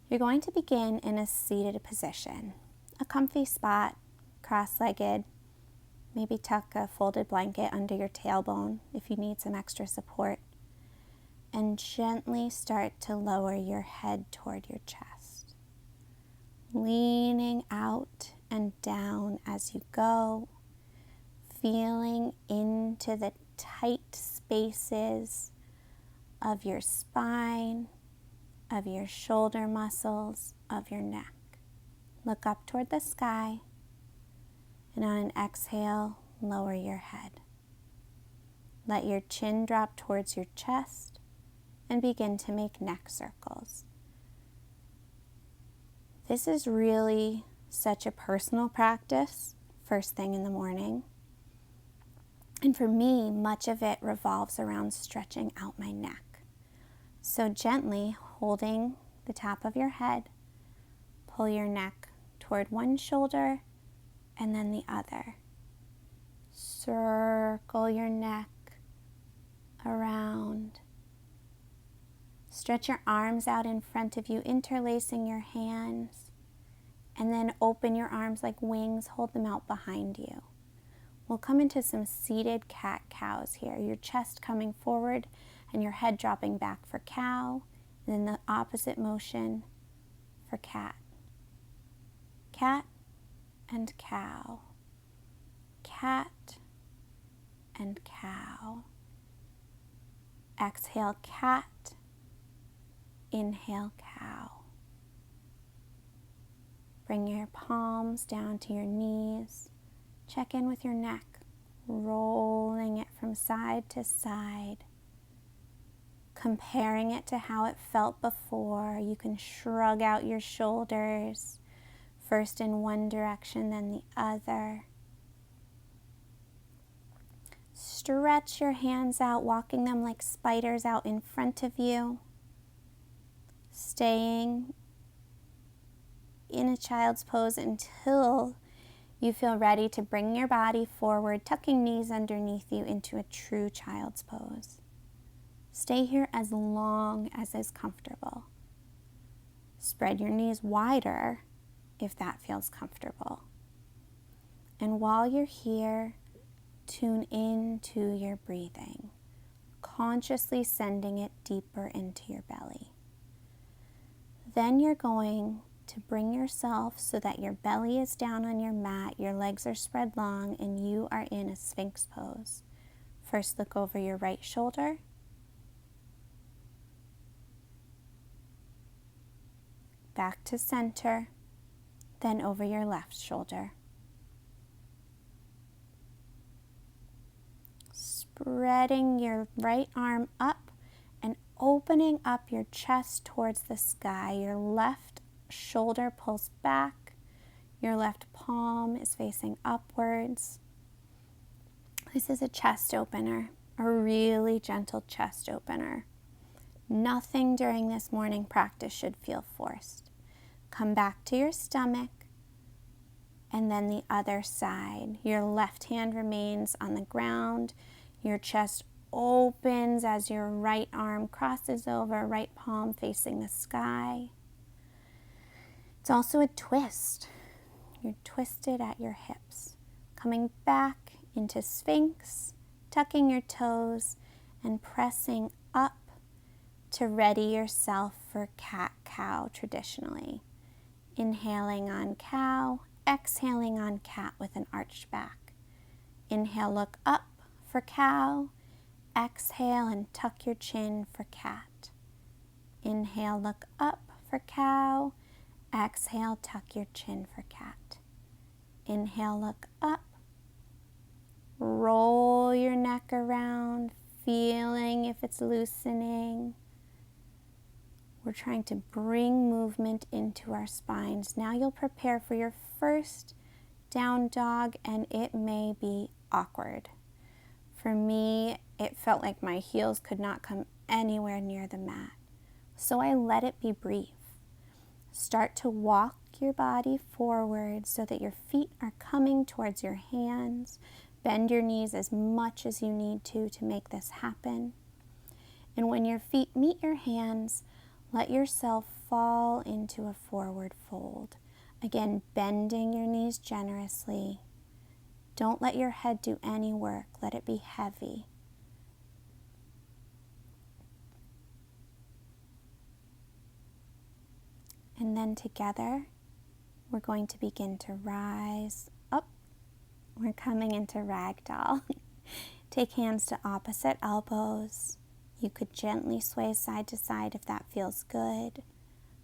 You're going to begin in a seated position, a comfy spot, cross-legged. Maybe tuck a folded blanket under your tailbone if you need some extra support. And gently start to lower your head toward your chest, leaning out and down as you go, feeling into the tight spaces of your spine, of your shoulder muscles, of your neck. Look up toward the sky, and on an exhale, lower your head. Let your chin drop towards your chest and begin to make neck circles. This is really such a personal practice first thing in the morning. And for me, much of it revolves around stretching out my neck. So gently holding the top of your head, pull your neck toward one shoulder and then the other. Circle your neck around. Stretch your arms out in front of you, interlacing your hands, and then open your arms like wings, hold them out behind you. We'll come into some seated cat-cows here, your chest coming forward and your head dropping back for cow, and then the opposite motion for cat. Cat and cow. Cat and cow. Exhale, cat. Inhale, cow. Bring your palms down to your knees. Check in with your neck, rolling it from side to side, comparing it to how it felt before. You can shrug out your shoulders, first in one direction, then the other. Stretch your hands out, walking them like spiders out in front of you. Staying in a child's pose until you feel ready to bring your body forward, tucking knees underneath you into a true child's pose. Stay here as long as is comfortable. Spread your knees wider if that feels comfortable. And while you're here, tune into your breathing, consciously sending it deeper into your belly. Then you're going to bring yourself so that your belly is down on your mat, your legs are spread long, and you are in a Sphinx pose. First, look over your right shoulder. Back to center, then over your left shoulder. Spreading your right arm up and opening up your chest towards the sky. Your left shoulder pulls back. Your left palm is facing upwards. This is a chest opener, a really gentle chest opener. Nothing during this morning practice should feel forced. Come back to your stomach and then the other side. Your left hand remains on the ground. Your chest opens as your right arm crosses over, right palm facing the sky. It's also a twist. You're twisted at your hips. Coming back into Sphinx, tucking your toes and pressing up to ready yourself for cat-cow traditionally. Inhaling on cow, exhaling on cat with an arched back. Inhale, look up for cow. Exhale and tuck your chin for cat. Inhale, look up for cow. Exhale, tuck your chin for cat. Inhale, look up. Roll your neck around, feeling if it's loosening. We're trying to bring movement into our spines. Now you'll prepare for your first down dog, and it may be awkward. For me, it felt like my heels could not come anywhere near the mat. So I let it be brief. Start to walk your body forward so that your feet are coming towards your hands. Bend your knees as much as you need to make this happen. And when your feet meet your hands, Let yourself fall into a forward fold. Again, bending your knees generously. Don't let your head do any work. Let it be heavy. And then together, we're going to begin to rise up. We're coming into ragdoll. Take hands to opposite elbows. You could gently sway side to side if that feels good.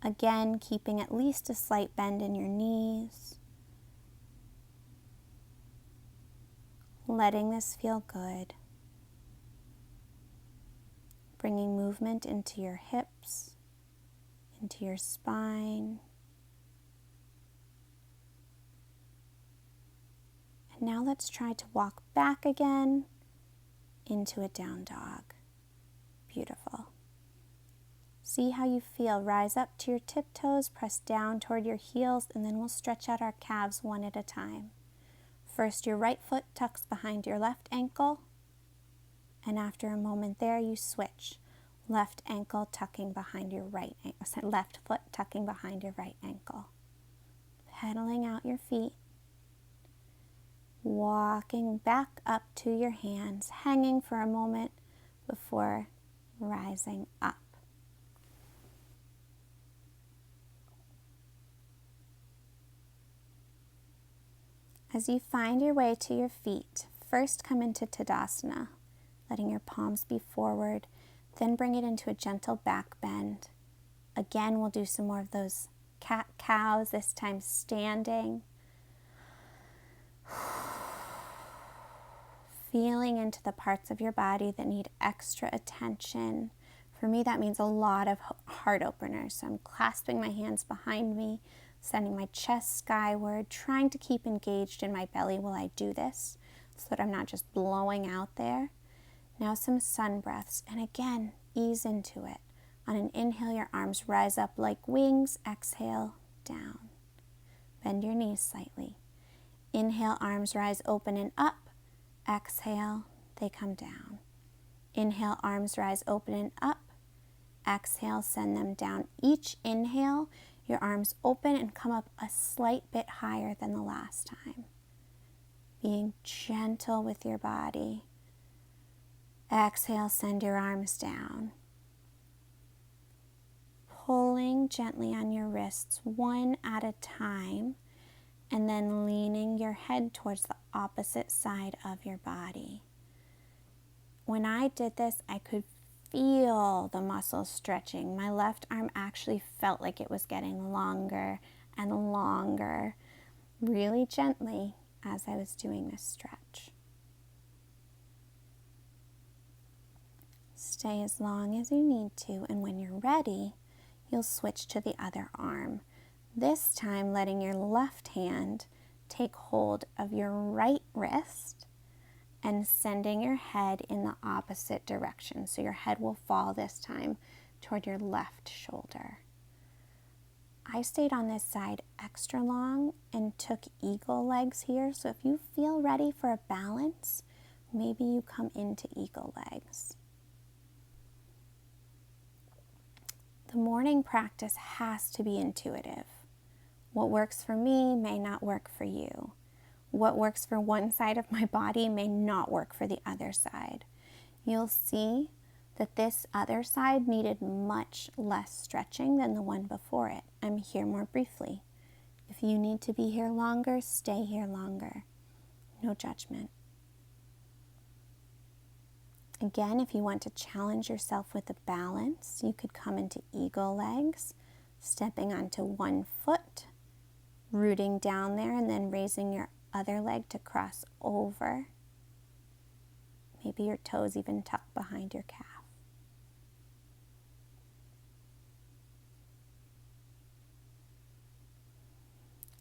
Again, keeping at least a slight bend in your knees. Letting this feel good. Bringing movement into your hips, into your spine. And now let's try to walk back again into a down dog. Beautiful. See how you feel. Rise up to your tiptoes, press down toward your heels, and then we'll stretch out our calves one at a time. First, your right foot tucks behind your left ankle, and after a moment there, you switch. Left ankle tucking behind your right ankle, left foot tucking behind your right ankle. Pedaling out your feet, walking back up to your hands, hanging for a moment before rising up. As you find your way to your feet, first come into Tadasana, letting your palms be forward, then bring it into a gentle back bend. Again, we'll do some more of those cat-cows, this time standing. Feeling into the parts of your body that need extra attention. For me, that means a lot of heart openers. So I'm clasping my hands behind me, sending my chest skyward, trying to keep engaged in my belly while I do this so that I'm not just blowing out there. Now some sun breaths, and again, ease into it. On an inhale, your arms rise up like wings. Exhale, down. Bend your knees slightly. Inhale, arms rise open and up. Exhale, they come down. Inhale, arms rise open and up. Exhale, send them down. Each inhale, your arms open and come up a slight bit higher than the last time. Being gentle with your body. Exhale, send your arms down. Pulling gently on your wrists one at a time, and then leaning your head towards the opposite side of your body. When I did this, I could feel the muscles stretching. My left arm actually felt like it was getting longer and longer, really gently as I was doing this stretch. Stay as long as you need to, and when you're ready, you'll switch to the other arm. This time, letting your left hand take hold of your right wrist and sending your head in the opposite direction. So your head will fall this time toward your left shoulder. I stayed on this side extra long and took eagle legs here. So if you feel ready for a balance, maybe you come into eagle legs. The morning practice has to be intuitive. What works for me may not work for you. What works for one side of my body may not work for the other side. You'll see that this other side needed much less stretching than the one before it. I'm here more briefly. If you need to be here longer, stay here longer. No judgment. Again, if you want to challenge yourself with a balance, you could come into eagle legs, stepping onto one foot, rooting down there, and then raising your other leg to cross over. Maybe your toes even tucked behind your calf.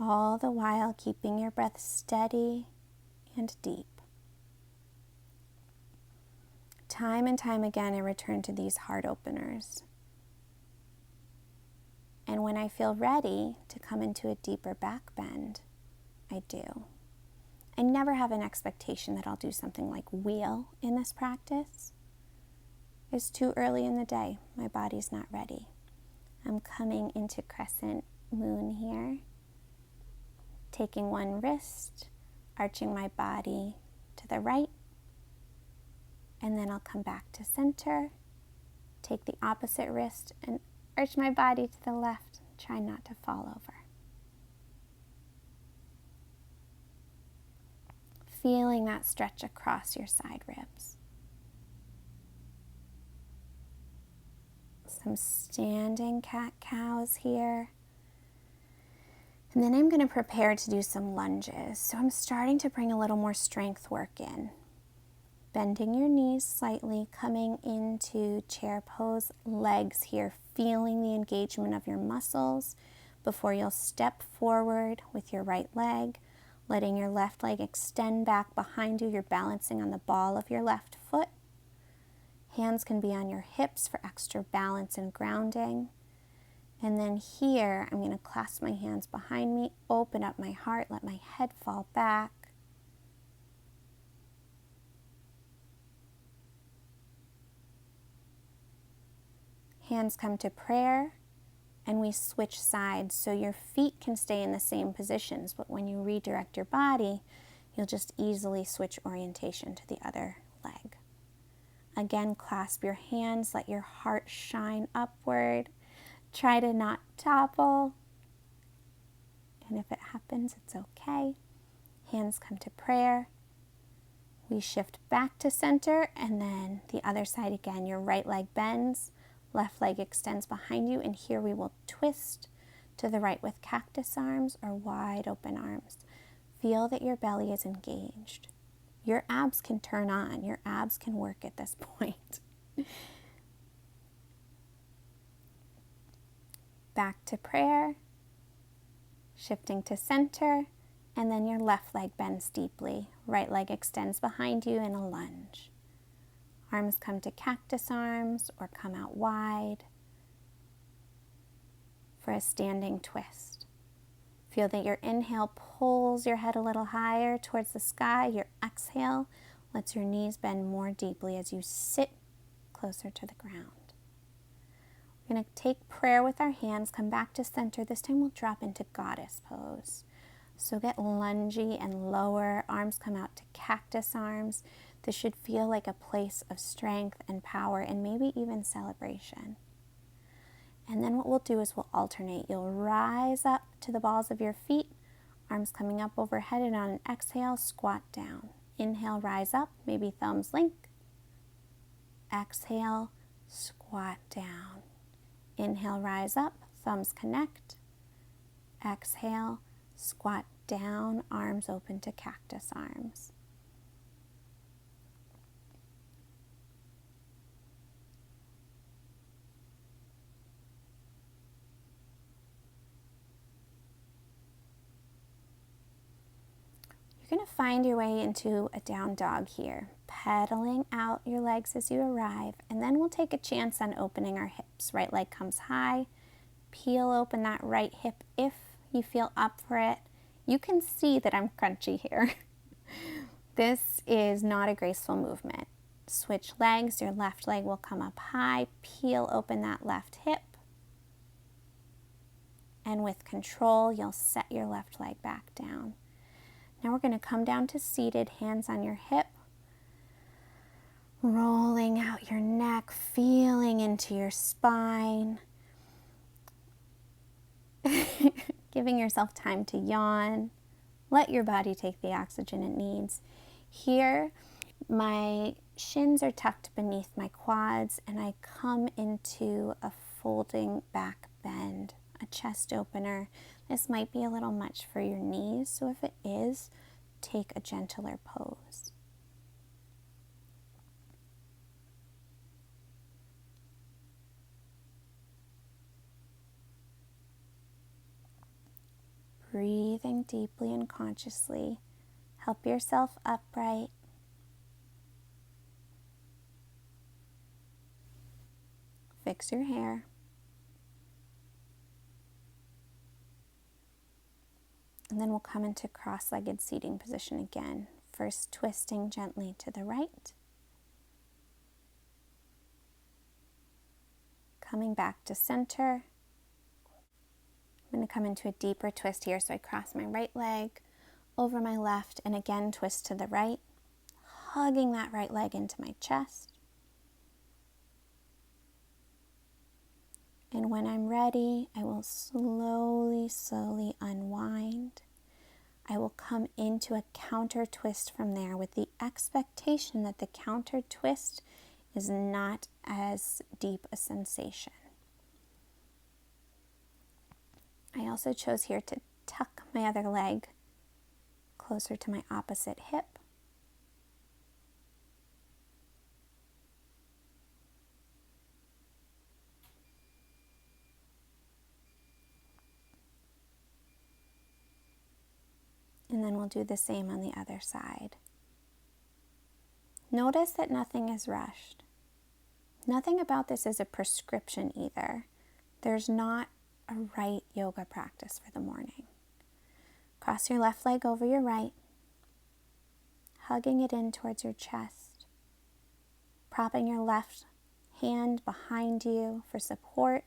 All the while keeping your breath steady and deep. Time and time again, I return to these heart openers. And when I feel ready to come into a deeper back bend, I do. I never have an expectation that I'll do something like wheel in this practice. It's too early in the day. My body's not ready. I'm coming into crescent moon here, taking one wrist, arching my body to the right, and then I'll come back to center, take the opposite wrist and arch my body to the left, try not to fall over. Feeling that stretch across your side ribs. Some standing cat-cows here. And then I'm going to prepare to do some lunges. So I'm starting to bring a little more strength work in. Bending your knees slightly, coming into chair pose, legs here, feeling the engagement of your muscles before you'll step forward with your right leg, letting your left leg extend back behind you. You're balancing on the ball of your left foot. Hands can be on your hips for extra balance and grounding. And then here, I'm going to clasp my hands behind me, open up my heart, let my head fall back. Hands come to prayer, and we switch sides so your feet can stay in the same positions, but when you redirect your body, you'll just easily switch orientation to the other leg. Again, clasp your hands, let your heart shine upward. Try to not topple, and if it happens, it's okay. Hands come to prayer. We shift back to center, and then the other side again. Your right leg bends, left leg extends behind you, and here we will twist to the right with cactus arms or wide open arms. Feel that your belly is engaged. Your abs can turn on. Your abs can work at this point. Back to prayer, shifting to center, and then your left leg bends deeply. Right leg extends behind you in a lunge. Arms come to cactus arms or come out wide for a standing twist. Feel that your inhale pulls your head a little higher towards the sky. Your exhale lets your knees bend more deeply as you sit closer to the ground. We're going to take prayer with our hands, come back to center. This time we'll drop into goddess pose. So get lungy and lower. Arms come out to cactus arms. This should feel like a place of strength and power and maybe even celebration. And then what we'll do is we'll alternate. You'll rise up to the balls of your feet, arms coming up overhead, and on an exhale, squat down. Inhale, rise up, maybe thumbs link. Exhale, squat down. Inhale, rise up, thumbs connect. Exhale, squat down, arms open to cactus arms. You're going to find your way into a down dog here, pedaling out your legs as you arrive, and then we'll take a chance on opening our hips. Right leg comes high, peel open that right hip if you feel up for it. You can see that I'm crunchy here. This is not a graceful movement. Switch legs, your left leg will come up high, peel open that left hip, and with control, you'll set your left leg back down. Now we're going to come down to seated, hands on your hip, rolling out your neck, feeling into your spine, giving yourself time to yawn. Let your body take the oxygen it needs. Here, my shins are tucked beneath my quads, and I come into a folding back bend, a chest opener. This might be a little much for your knees, so if it is, take a gentler pose. Breathing deeply and consciously. Help yourself upright. Fix your hair. And then we'll come into cross-legged seating position again. First, twisting gently to the right. Coming back to center. come into a deeper twist here. So I cross my right leg over my left and again twist to the right, hugging that right leg into my chest. And when I'm ready, I will slowly, slowly unwind. I will come into a counter twist from there with the expectation that the counter twist is not as deep a sensation. I also chose here to tuck my other leg closer to my opposite hip. And then we'll do the same on the other side. Notice that nothing is rushed. Nothing about this is a prescription either. There's not a right yoga practice for the morning. Cross your left leg over your right, hugging it in towards your chest, propping your left hand behind you for support,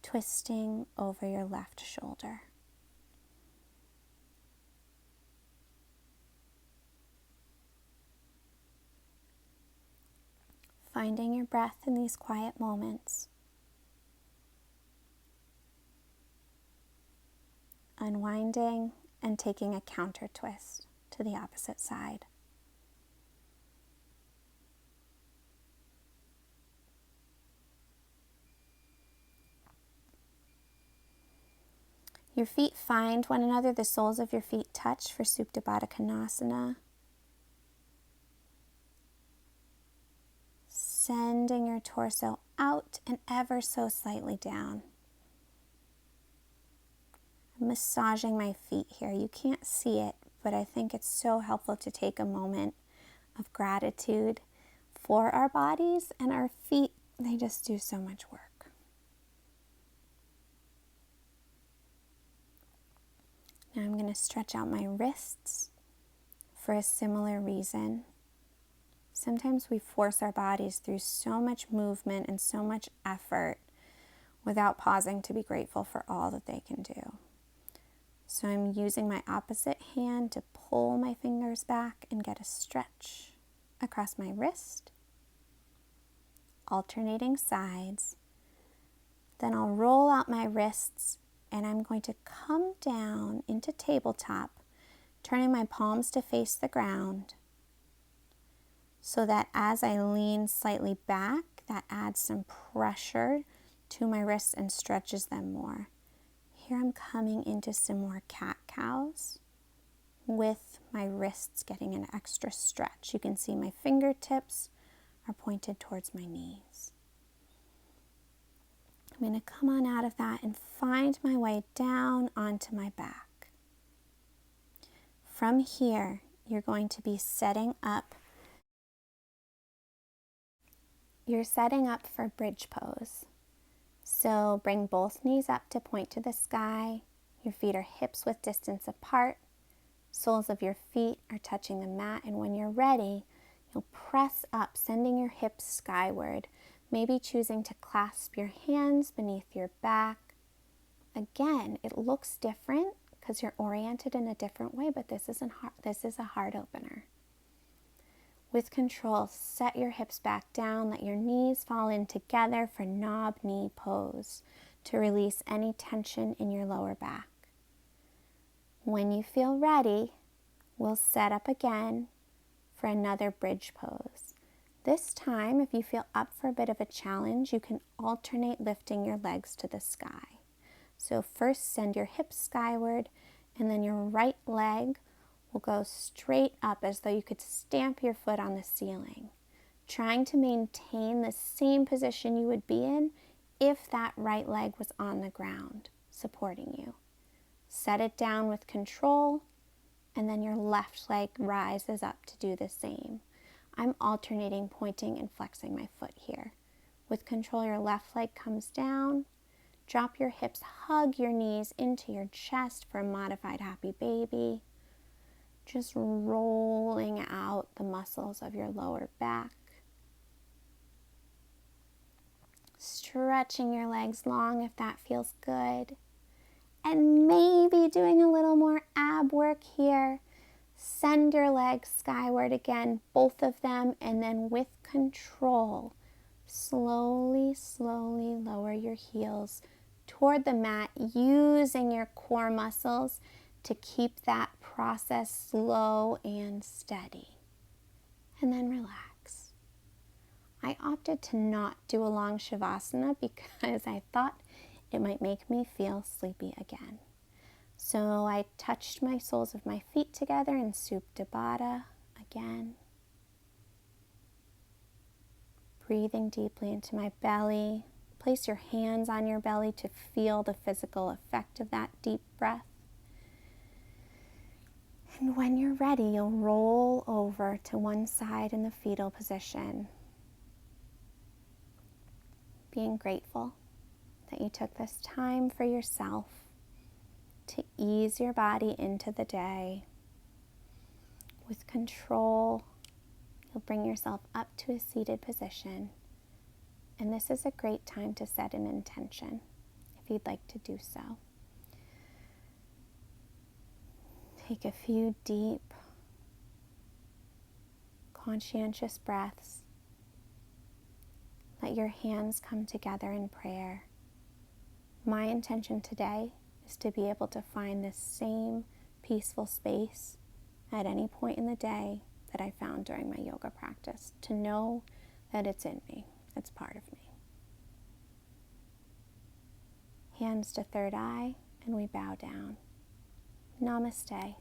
twisting over your left shoulder. Finding your breath in these quiet moments. Unwinding and taking a counter twist to the opposite side. Your feet find one another. The soles of your feet touch for Supta Baddha Konasana. Sending your torso out and ever so slightly down. I'm massaging my feet here. You can't see it, but I think it's so helpful to take a moment of gratitude for our bodies and our feet. They just do so much work. Now I'm going to stretch out my wrists for a similar reason. Sometimes we force our bodies through so much movement and so much effort without pausing to be grateful for all that they can do. So I'm using my opposite hand to pull my fingers back and get a stretch across my wrist, alternating sides. Then I'll roll out my wrists and I'm going to come down into tabletop, turning my palms to face the ground, so that as I lean slightly back, that adds some pressure to my wrists and stretches them more. Here I'm coming into some more cat-cows with my wrists getting an extra stretch. You can see my fingertips are pointed towards my knees. I'm going to come on out of that and find my way down onto my back. From here, you're going to be setting up. You're setting up for bridge pose. So bring both knees up to point to the sky. Your feet are hips width distance apart. Soles of your feet are touching the mat. And when you're ready, you'll press up, sending your hips skyward. Maybe choosing to clasp your hands beneath your back. Again, it looks different because you're oriented in a different way, but this is a heart opener. With control, set your hips back down, let your knees fall in together for knob knee pose to release any tension in your lower back. When you feel ready, we'll set up again for another bridge pose. This time, if you feel up for a bit of a challenge, you can alternate lifting your legs to the sky. So first send your hips skyward, and then your right leg will go straight up as though you could stamp your foot on the ceiling, trying to maintain the same position you would be in if that right leg was on the ground, supporting you. Set it down with control, and then your left leg rises up to do the same. I'm alternating pointing and flexing my foot here. With control, your left leg comes down. Drop your hips, hug your knees into your chest for a modified happy baby. Just rolling out the muscles of your lower back. Stretching your legs long if that feels good. And maybe doing a little more ab work here. Send your legs skyward again, both of them, and then with control, slowly, slowly lower your heels toward the mat, using your core muscles to keep that process slow and steady. And then relax. I opted to not do a long Shavasana because I thought it might make me feel sleepy again. So I touched my soles of my feet together in Supta Baddha again. Breathing deeply into my belly. Place your hands on your belly to feel the physical effect of that deep breath. And when you're ready, you'll roll over to one side in the fetal position. Being grateful that you took this time for yourself to ease your body into the day. With control, you'll bring yourself up to a seated position. And this is a great time to set an intention, if you'd like to do so. Take a few deep, conscientious breaths. Let your hands come together in prayer. My intention today is to be able to find this same peaceful space at any point in the day that I found during my yoga practice, to know that it's in me, it's part of me. Hands to third eye, and we bow down. Namaste.